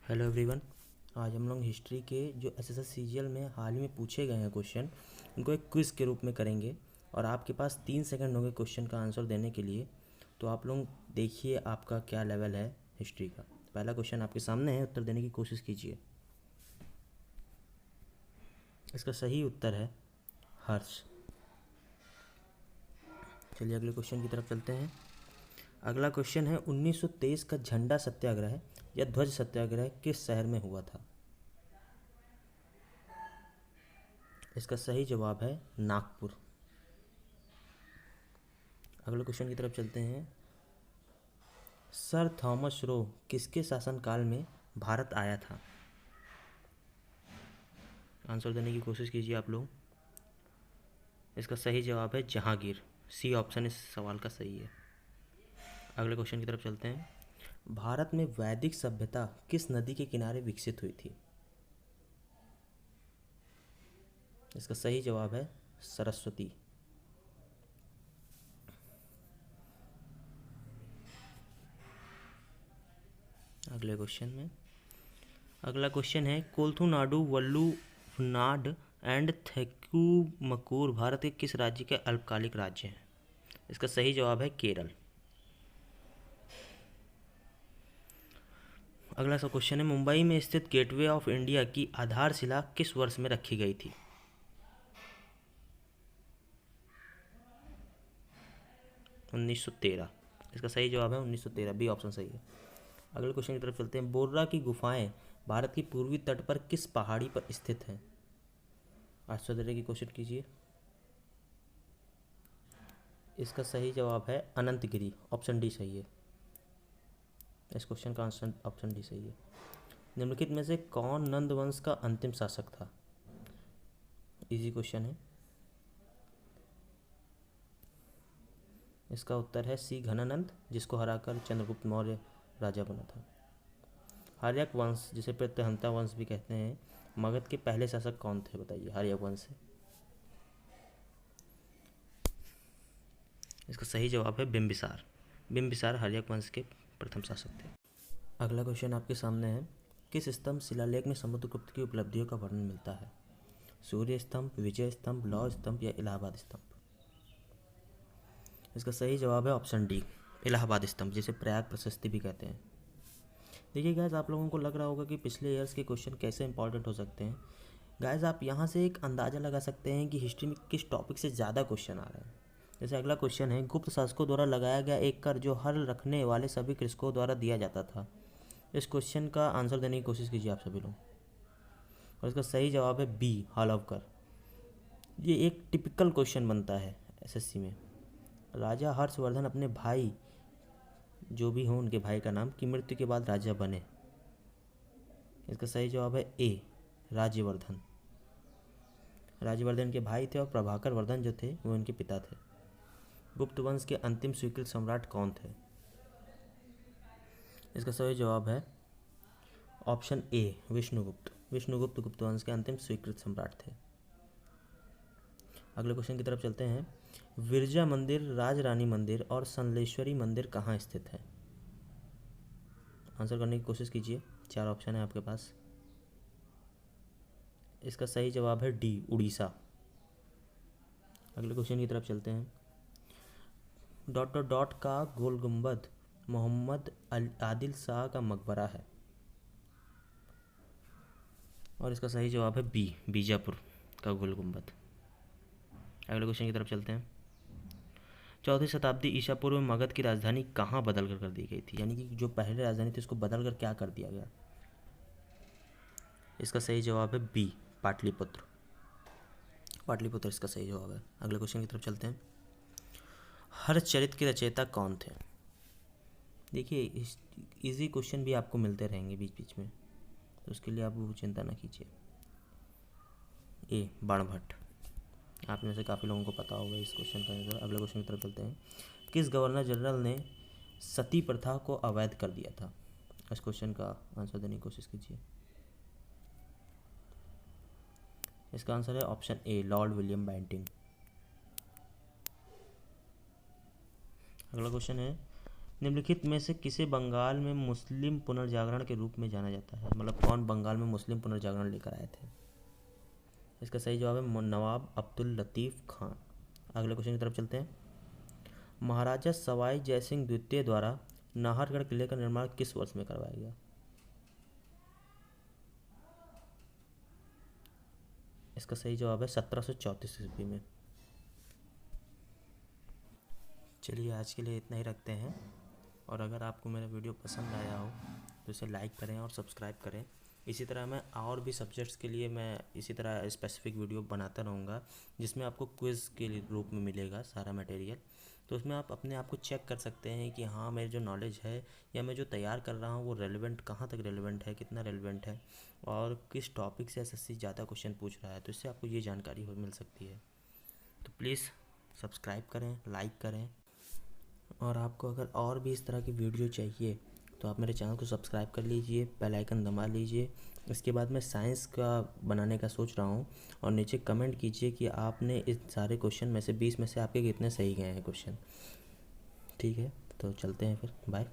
Hello everyone. आज हम लोग हिस्ट्री के जो एसएससी सीजीएल में हाल ही में पूछे गए हैं क्वेश्चन, उनको एक क्विज़ के रूप में करेंगे और आपके पास 3 सेकंड होंगे क्वेश्चन का आंसर देने के लिए। तो आप लोग देखिए आपका क्या लेवल है हिस्ट्री का। पहला क्वेश्चन आपके सामने है, उत्तर देने की कोशिश कीजिए। इसका सही उत्तर है हर्ष। चलिए अगले क्वेश्चन की तरफ चलते हैं। अगला क्वेश्चन है 1923 का झंडा सत्याग्रह या ध्वज सत्याग्रह किस शहर में हुआ था? इसका सही जवाब है नागपुर। अगले क्वेश्चन की तरफ चलते हैं। सर थॉमस रो किसके शासनकाल में भारत आया था? आंसर देने की कोशिश कीजिए आप लोग। इसका सही जवाब है जहांगीर। सी ऑप्शन इस सवाल का सही है। अगले क्वेश्चन की तरफ चलते हैं। भारत में वैदिक सभ्यता किस नदी के किनारे विकसित हुई थी? इसका सही जवाब है सरस्वती। अगला क्वेश्चन है कोलथुनाडु वल्लुनाड एंड थेक्कुमकुर भारत के किस राज्य के अल्पकालिक राज्य हैं? इसका सही जवाब है केरल। अगला सा क्वेश्चन है मुंबई में स्थित गेटवे ऑफ इंडिया की आधारशिला किस वर्ष में रखी गई थी? उन्नीस सौ तेरह। इसका सही जवाब है 1913। बी ऑप्शन सही है। अगले क्वेश्चन की तरफ चलते हैं। बोर्रा की गुफाएं भारत की पूर्वी तट पर किस पहाड़ी पर स्थित हैं? आंसर देने की कोशिश कीजिए। इसका सही जवाब है अनंतगिरी। ऑप्शन डी सही है। इस क्वेश्चन का आंसर ऑप्शन डी सही है। निम्नलिखित में से कौन नंद वंश का अंतिम शासक था? इजी क्वेश्चन है। इसका उत्तर है सी घनानंद, जिसको हराकर चंद्रगुप्त मौर्य राजा बना था। हर्यक वंश, जिसे प्रत्यहंता वंश भी कहते हैं, मगध के पहले शासक कौन थे बताइए हर्यक वंश से? इसका सही जवाब है बिंबिसार। बिंबिसार हर्यक वंश के प्रथम शासक थे। अगला क्वेश्चन आपके सामने है। किस स्तंभ शिलालेख में समुद्रगुप्त की उपलब्धियों का वर्णन मिलता है? सूर्य स्तंभ, विजय स्तंभ, लौह स्तंभ या इलाहाबाद स्तंभ? इसका सही जवाब है ऑप्शन डी इलाहाबाद स्तंभ, जिसे प्रयाग प्रशस्ति भी कहते हैं। देखिए गाइस, आप लोगों को लग रहा होगा कि पिछले ईयर्स के क्वेश्चन कैसे इंपॉर्टेंट हो सकते हैं। गाइस, आप यहाँ से एक अंदाज़ा लगा सकते हैं कि हिस्ट्री में किस टॉपिक से ज़्यादा क्वेश्चन आ रहे हैं। जैसे अगला क्वेश्चन है गुप्त शासकों द्वारा लगाया गया एक कर जो हल रखने वाले सभी कृषकों द्वारा दिया जाता था। इस क्वेश्चन का आंसर देने की कोशिश कीजिए आप सभी लोग। और इसका सही जवाब है बी हॉलव कर। ये एक टिपिकल क्वेश्चन बनता है एसएससी में। राजा हर्षवर्धन अपने भाई, जो भी हों उनके भाई का नाम, की मृत्यु के बाद राजा बने। इसका सही जवाब है ए राज्यवर्धन। राज्यवर्धन के भाई थे और प्रभाकर वर्धन जो थे वो उनके पिता थे। गुप्त वंश के अंतिम स्वीकृत सम्राट कौन थे? इसका सही जवाब है ऑप्शन ए विष्णुगुप्त। विष्णुगुप्त गुप्त वंश के अंतिम स्वीकृत सम्राट थे। अगले क्वेश्चन की तरफ चलते हैं। विरजा मंदिर, राजरानी मंदिर और संलेश्वरी मंदिर कहाँ स्थित है? आंसर करने की कोशिश कीजिए। 4 ऑप्शन है आपके पास। इसका सही जवाब है डी उड़ीसा। अगले क्वेश्चन की तरफ चलते हैं। डॉट डॉट डॉट का गोल गुंबद मोहम्मद आदिल शाह का मकबरा है। और इसका सही जवाब है बी बीजापुर का गोल गुंबद। अगले क्वेश्चन की तरफ चलते हैं। 4वीं शताब्दी ईसा पूर्व में मगध की राजधानी कहाँ बदल कर दी गई थी? यानी कि जो पहले राजधानी थी उसको बदल कर क्या कर दिया गया? इसका सही जवाब है बी पाटलिपुत्र। पाटलिपुत्र इसका सही जवाब है। अगले क्वेश्चन की तरफ चलते हैं। हर्षचरित के रचयिता कौन थे? देखिए इजी क्वेश्चन भी आपको मिलते रहेंगे बीच बीच में, तो उसके लिए आप वो चिंता ना कीजिए। ए बाणभट्ट। आप में से काफ़ी लोगों को पता होगा इस क्वेश्चन का आंसर। अगले क्वेश्चन की तरफ चलते हैं। किस गवर्नर जनरल ने सती प्रथा को अवैध कर दिया था? इस क्वेश्चन का आंसर देने की कोशिश कीजिए। इसका आंसर है option A Lord William Bentinck. अगला क्वेश्चन है निम्नलिखित में से किसे बंगाल में मुस्लिम पुनर्जागरण के रूप में जाना जाता है, मतलब कौन बंगाल में मुस्लिम पुनर्जागरण लेकर आए थे। इसका सही जवाब है नवाब अब्दुल लतीफ़ खान। अगले क्वेश्चन की तरफ चलते हैं। महाराजा सवाई जयसिंह द्वितीय द्वारा नाहरगढ़ किले का निर्माण किस वर्ष में करवाया गया। इसका सही जवाब है 1734 ईस्वी में। चलिए आज के लिए इतना ही रखते हैं, और अगर आपको मेरा वीडियो पसंद आया हो तो इसे लाइक करें और सब्सक्राइब करें। इसी तरह मैं और भी सब्जेक्ट्स के लिए मैं इसी तरह स्पेसिफिक वीडियो बनाता रहूँगा, जिसमें आपको क्विज़ के रूप में मिलेगा सारा मटेरियल। तो उसमें आप अपने आप को चेक कर सकते हैं कि हाँ मेरी जो नॉलेज है या मैं जो तैयार कर रहा हूँ वो रेलेवेंट कहाँ तक रेलेवेंट है, कितना रेलेवेंट है, और किस टॉपिक से एसएससी ज़्यादा क्वेश्चन पूछ रहा है। तो इससे आपको ये जानकारी मिल सकती है। तो प्लीज़ सब्सक्राइब करें, लाइक करें, और आपको अगर और भी इस तरह की वीडियो चाहिए तो आप मेरे चैनल को सब्सक्राइब कर लीजिए, बेल आइकन दबा लीजिए। इसके बाद मैं साइंस का बनाने का सोच रहा हूँ, और नीचे कमेंट कीजिए कि आपने इस सारे क्वेश्चन में से 20 में से आपके कितने सही गए हैं क्वेश्चन। ठीक है, तो चलते हैं फिर, बाय।